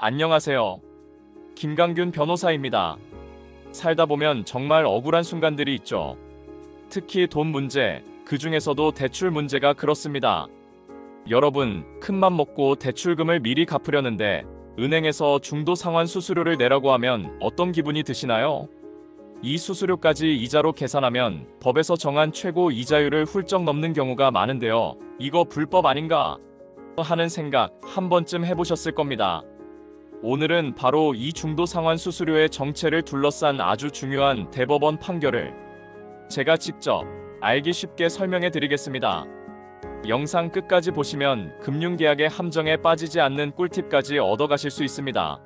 안녕하세요. 김강균 변호사입니다. 살다 보면 정말 억울한 순간들이 있죠. 특히 돈 문제, 그 중에서도 대출 문제가 그렇습니다. 여러분, 큰맘 먹고 대출금을 미리 갚으려는데 은행에서 중도 상환 수수료를 내라고 하면 어떤 기분이 드시나요? 이 수수료까지 이자로 계산하면 법에서 정한 최고 이자율을 훌쩍 넘는 경우가 많은데요. 이거 불법 아닌가 하는 생각 한 번쯤 해보셨을 겁니다. 오늘은 바로 이 중도 상환 수수료의 정체를 둘러싼 아주 중요한 대법원 판결을 제가 직접 알기 쉽게 설명해 드리겠습니다. 영상 끝까지 보시면 금융계약의 함정에 빠지지 않는 꿀팁까지 얻어가실 수 있습니다.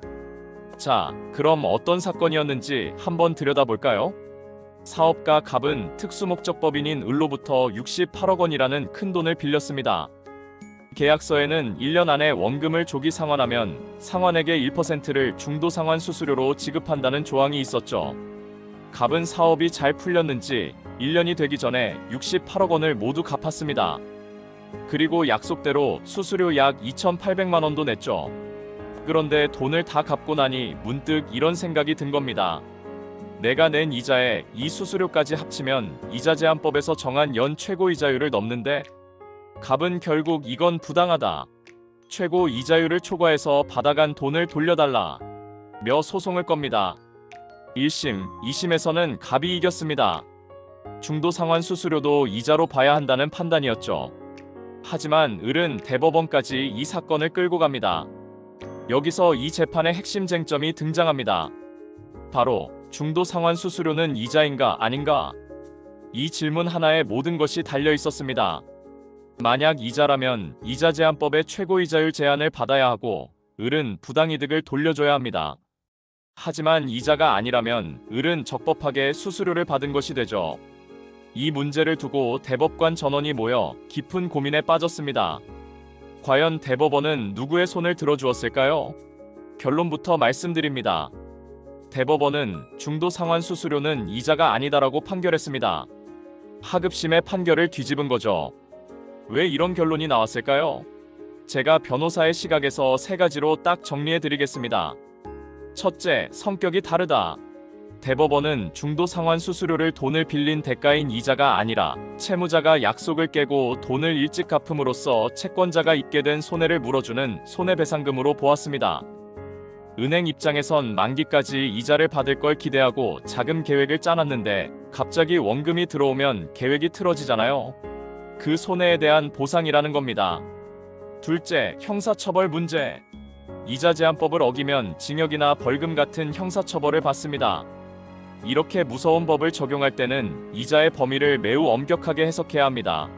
자, 그럼 어떤 사건이었는지 한번 들여다볼까요? 사업가 갑은 특수목적법인인 을로부터 68억 원이라는 큰 돈을 빌렸습니다. 계약서에는 1년 안에 원금을 조기 상환하면 상환액의 1%를 중도 상환 수수료로 지급한다는 조항이 있었죠. 갑은 사업이 잘 풀렸는지 1년이 되기 전에 68억 원을 모두 갚았습니다. 그리고 약속대로 수수료 약 2,800만 원도 냈죠. 그런데 돈을 다 갚고 나니 문득 이런 생각이 든 겁니다. 내가 낸 이자에 이 수수료까지 합치면 이자제한법에서 정한 연 최고 이자율을 넘는데 갑은 결국 이건 부당하다. 최고 이자율을 초과해서 받아간 돈을 돌려달라. 며 소송을 겁니다. 1심, 2심에서는 갑이 이겼습니다. 중도 상환 수수료도 이자로 봐야 한다는 판단이었죠. 하지만 을은 대법원까지 이 사건을 끌고 갑니다. 여기서 이 재판의 핵심 쟁점이 등장합니다. 바로 중도 상환 수수료는 이자인가 아닌가? 이 질문 하나에 모든 것이 달려 있었습니다. 만약 이자라면 이자제한법의 최고이자율 제한을 받아야 하고 을은 부당이득을 돌려줘야 합니다. 하지만 이자가 아니라면 을은 적법하게 수수료를 받은 것이 되죠. 이 문제를 두고 대법관 전원이 모여 깊은 고민에 빠졌습니다. 과연 대법원은 누구의 손을 들어주었을까요? 결론부터 말씀드립니다. 대법원은 중도 상환 수수료는 이자가 아니다라고 판결했습니다. 하급심의 판결을 뒤집은 거죠. 왜 이런 결론이 나왔을까요? 제가 변호사의 시각에서 세 가지로 딱 정리해 드리겠습니다. 첫째, 성격이 다르다. 대법원은 중도 상환 수수료를 돈을 빌린 대가인 이자가 아니라 채무자가 약속을 깨고 돈을 일찍 갚음으로써 채권자가 입게 된 손해를 물어주는 손해배상금으로 보았습니다. 은행 입장에선 만기까지 이자를 받을 걸 기대하고 자금 계획을 짜놨는데 갑자기 원금이 들어오면 계획이 틀어지잖아요. 그 손해에 대한 보상이라는 겁니다. 둘째, 형사처벌 문제. 이자제한법을 어기면 징역이나 벌금 같은 형사처벌을 받습니다. 이렇게 무서운 법을 적용할 때는 이자의 범위를 매우 엄격하게 해석해야 합니다.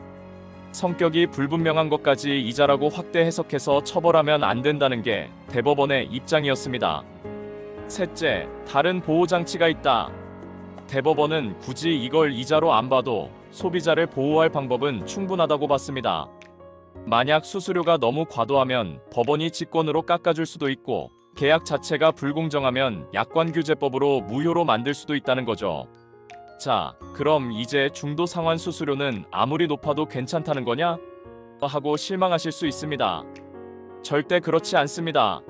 성격이 불분명한 것까지 이자라고 확대 해석해서 처벌하면 안 된다는 게 대법원의 입장이었습니다. 셋째, 다른 보호장치가 있다. 대법원은 굳이 이걸 이자로 안 봐도 소비자를 보호할 방법은 충분하다고 봤습니다. 만약 수수료가 너무 과도하면 법원이 직권으로 깎아줄 수도 있고 계약 자체가 불공정하면 약관규제법으로 무효로 만들 수도 있다는 거죠. 자, 그럼 이제 중도 상환 수수료는 아무리 높아도 괜찮다는 거냐? 하고 실망하실 수 있습니다. 절대 그렇지 않습니다.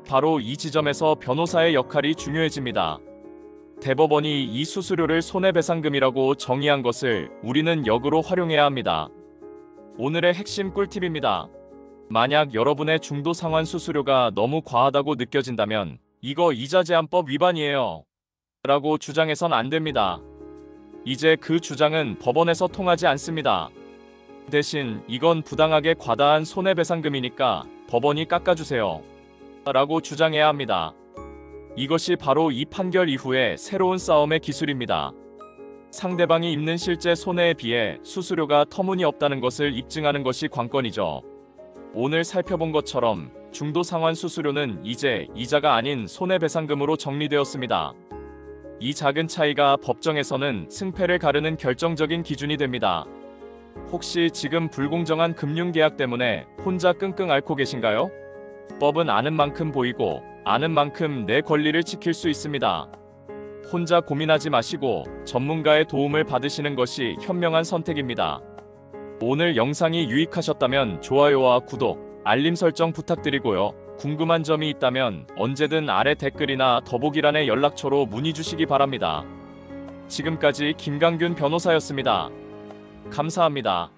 바로 이 지점에서 변호사의 역할이 중요해집니다. 대법원이 이 수수료를 손해배상금이라고 정의한 것을 우리는 역으로 활용해야 합니다. 오늘의 핵심 꿀팁입니다. 만약 여러분의 중도 상환 수수료가 너무 과하다고 느껴진다면 이거 이자제한법 위반이에요 라고 주장해선 안 됩니다. 이제 그 주장은 법원에서 통하지 않습니다. 대신 이건 부당하게 과다한 손해배상금이니까 법원이 깎아주세요 라고 주장해야 합니다. 이것이 바로 이 판결 이후의 새로운 싸움의 기술입니다. 상대방이 입는 실제 손해에 비해 수수료가 터무니없다는 것을 입증하는 것이 관건이죠. 오늘 살펴본 것처럼 중도 상환 수수료는 이제 이자가 아닌 손해배상금으로 정리되었습니다. 이 작은 차이가 법정에서는 승패를 가르는 결정적인 기준이 됩니다. 혹시 지금 불공정한 금융계약 때문에 혼자 끙끙 앓고 계신가요? 법은 아는 만큼 보이고 아는 만큼 내 권리를 지킬 수 있습니다. 혼자 고민하지 마시고 전문가의 도움을 받으시는 것이 현명한 선택입니다. 오늘 영상이 유익하셨다면 좋아요와 구독, 알림 설정 부탁드리고요. 궁금한 점이 있다면 언제든 아래 댓글이나 더보기란의 연락처로 문의 주시기 바랍니다. 지금까지 김강균 변호사였습니다. 감사합니다.